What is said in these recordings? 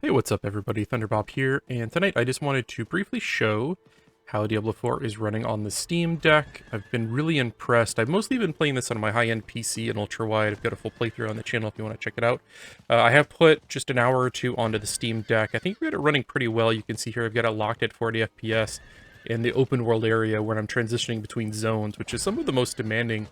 Hey, what's up everybody, Thunderbob here, and tonight I just wanted to briefly show how Diablo 4 is running on the Steam Deck. I've been really impressed. I've mostly been playing this on my high-end PC and ultra-wide. I've got a full playthrough on the channel if you want to check it out. I have put just an hour or two onto the Steam Deck. I think we got it running pretty well. You can see here I've got it locked at 40 FPS in the open world area where I'm transitioning between zones, which is some of the most demanding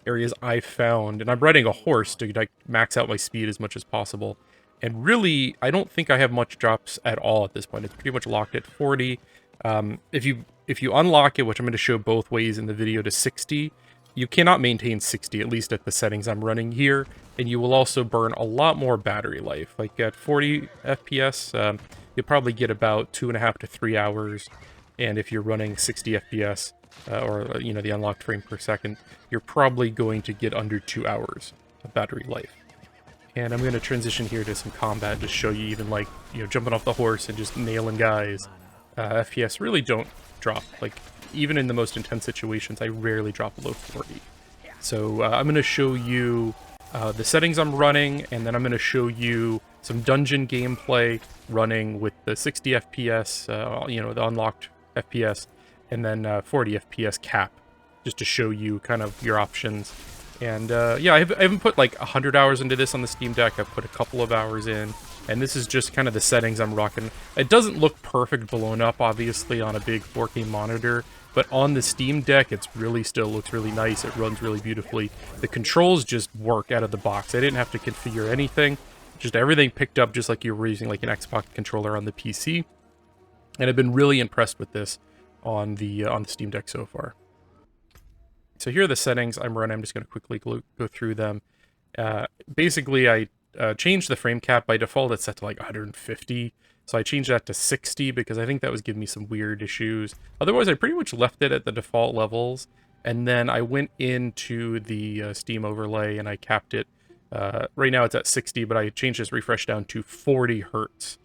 areas I've found. And I'm riding a horse to like max out my speed as much as possible. And really, I don't think I have much drops at all at this point. It's pretty much locked at 40. If you unlock it, which I'm going to show both ways in the video, to 60, you cannot maintain 60, at least at the settings I'm running here. And you will also burn a lot more battery life. Like at 40 FPS, you'll probably get about 2.5 to 3 hours. And if you're running 60 FPS, or you know, the unlocked frame per second, you're probably going to get under 2 hours of battery life. And I'm going to transition here to some combat to show you even like, you know, jumping off the horse and just nailing guys. FPS really don't drop. Like, even in the most intense situations, I rarely drop below 40. So I'm going to show you the settings I'm running, and then I'm going to show you some dungeon gameplay running with the 60 FPS, you know, the unlocked FPS, and then 40 FPS cap, just to show you kind of your options. And yeah, I haven't put like 100 hours into this on the Steam Deck. I've put a couple of hours in, and this is just kind of the settings I'm rocking. It doesn't look perfect blown up, obviously, on a big 4K monitor, but on the Steam Deck, it's really still looks really nice. It runs really beautifully. The controls just work out of the box. I didn't have to configure anything. Just everything picked up just like you were using like an Xbox controller on the PC. And I've been really impressed with this on the Steam Deck so far. So here are the settings I'm running. I'm just going to quickly go through them. Basically, I changed the frame cap. By default, it's set to like 150. So I changed that to 60 because I think that was giving me some weird issues. Otherwise, I pretty much left it at the default levels. And then I went into the Steam overlay and I capped it. Right now it's at 60, but I changed this refresh down to 40 hertz.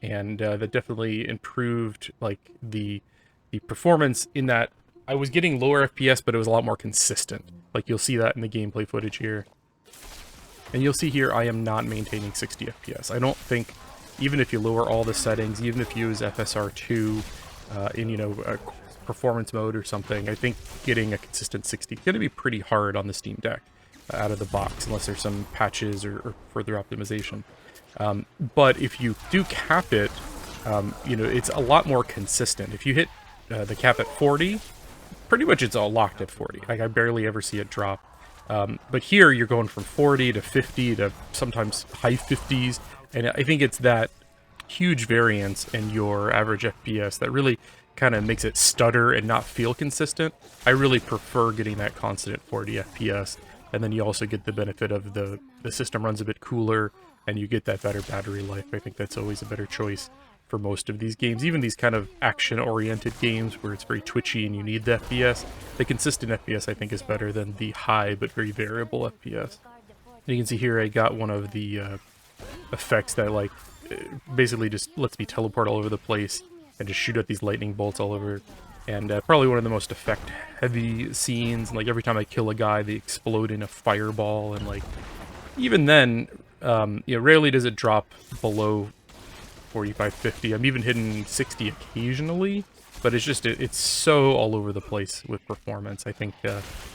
And that definitely improved like the performance in that I was getting lower FPS, but it was a lot more consistent. Like, you'll see that in the gameplay footage here. And you'll see here, I am not maintaining 60 FPS. I don't think, even if you lower all the settings, even if you use FSR2 in, you know, a performance mode or something, I think getting a consistent 60 is going to be pretty hard on the Steam Deck out of the box, unless there's some patches or further optimization. But if you do cap it, you know, it's a lot more consistent. If you hit the cap at 40, pretty much it's all locked at 40. Like, I barely ever see it drop. But here you're going from 40 to 50 to sometimes high 50s. And I think it's that huge variance in your average FPS that really kind of makes it stutter and not feel consistent. I really prefer getting that constant 40 FPS. And then you also get the benefit of the system runs a bit cooler and you get that better battery life. I think that's always a better choice for most of these games, even these kind of action-oriented games where it's very twitchy and you need the FPS. The consistent FPS, I think, is better than the high but very variable FPS. And you can see here I got one of the effects that, like, basically just lets me teleport all over the place and just shoot at these lightning bolts all over. And probably one of the most effect-heavy scenes. Like, every time I kill a guy, they explode in a fireball, and, like, even then, you know, rarely does it drop below 45, 50. I'm even hitting 60 occasionally, but it's just, it's so all over the place with performance. I think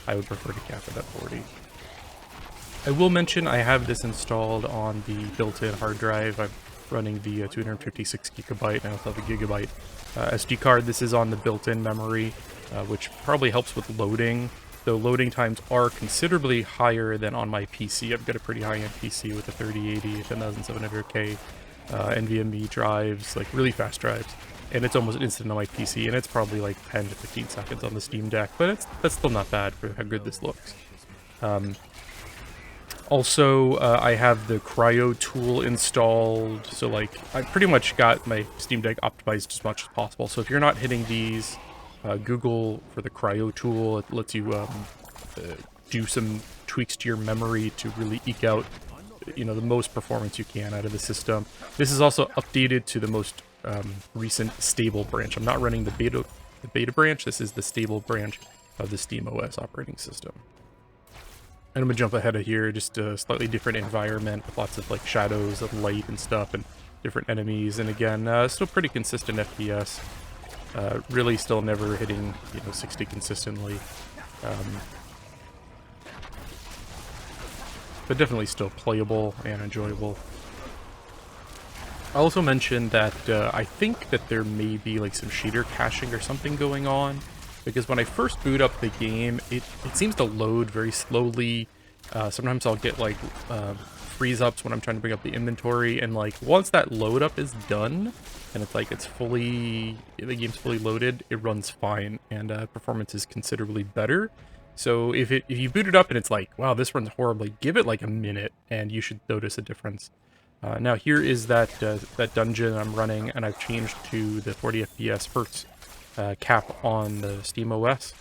I would prefer to cap it at 40. I will mention I have this installed on the built-in hard drive. I'm running the 256 gigabyte, and I also have a gigabyte SD card. This is on the built-in memory, which probably helps with loading, though loading times are considerably higher than on my PC. I've got a pretty high-end PC with a 3080, 10700K. NVMe drives, like really fast drives, and it's almost instant on my PC, and it's probably like 10 to 15 seconds on the Steam Deck, but that's still not bad for how good this looks. Also, I have the cryo tool installed, so like I pretty much got my Steam Deck optimized as much as possible. So if you're not hitting these, Google for the cryo tool. It lets you do some tweaks to your memory to really eke out, you know, the most performance you can out of the system. This is also updated to the most recent stable branch. I'm not running the beta branch. This is the stable branch of the SteamOS operating system. And I'm gonna jump ahead of here, just a slightly different environment with lots of like shadows of light and stuff, and different enemies, and again, still pretty consistent FPS. Really still never hitting, 60 consistently. But definitely still playable and enjoyable. I also mentioned that I think that there may be like some shader caching or something going on, because when I first boot up the game, it seems to load very slowly. Sometimes I'll get like freeze-ups when I'm trying to bring up the inventory, and like once that load up is done, and it's like the game's fully loaded, it runs fine, and performance is considerably better. So if you boot it up and it's like, wow, this runs horribly, give it like a minute, and you should notice a difference. Now here is that dungeon I'm running, and I've changed to the 40 FPS Hertz cap on the Steam OS,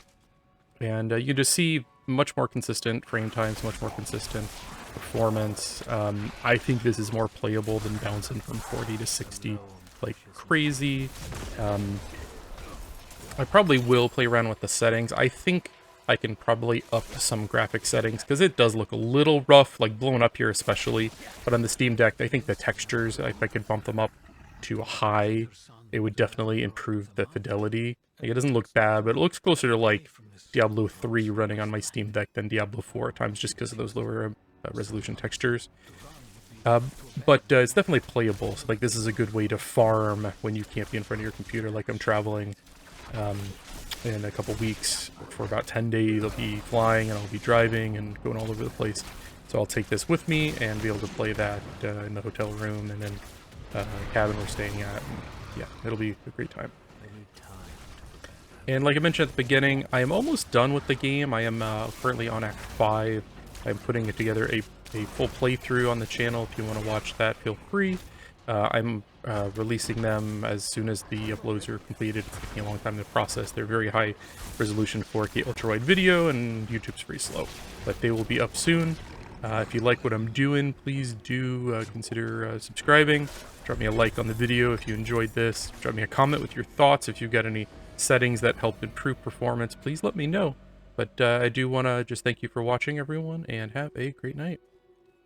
and you can just see much more consistent frame times, much more consistent performance. I think this is more playable than bouncing from 40 to 60 like crazy. I probably will play around with the settings. I think I can probably up some graphic settings, because it does look a little rough, like blown up here especially. But on the Steam Deck, I think the textures, if I could bump them up to high, it would definitely improve the fidelity. Like, it doesn't look bad, but it looks closer to like Diablo 3 running on my Steam Deck than Diablo 4 at times, just because of those lower resolution textures. But it's definitely playable. So like, this is a good way to farm when you can't be in front of your computer. Like, I'm traveling in a couple weeks for about 10 days. I'll be flying and I'll be driving and going all over the place. So I'll take this with me and be able to play that in the hotel room and then cabin we're staying at. And yeah, it'll be a great time. And like I mentioned at the beginning, I am almost done with the game. I am currently on Act 5. I'm putting it together a full playthrough on the channel. If you want to watch that, feel free. I'm releasing them as soon as the uploads are completed. It's taking a long time to process. They're very high resolution 4K ultra-wide video, and YouTube's pretty slow. But they will be up soon. If you like what I'm doing, please do consider subscribing. Drop me a like on the video if you enjoyed this. Drop me a comment with your thoughts. If you've got any settings that help improve performance, please let me know. But I do want to just thank you for watching, everyone, and have a great night.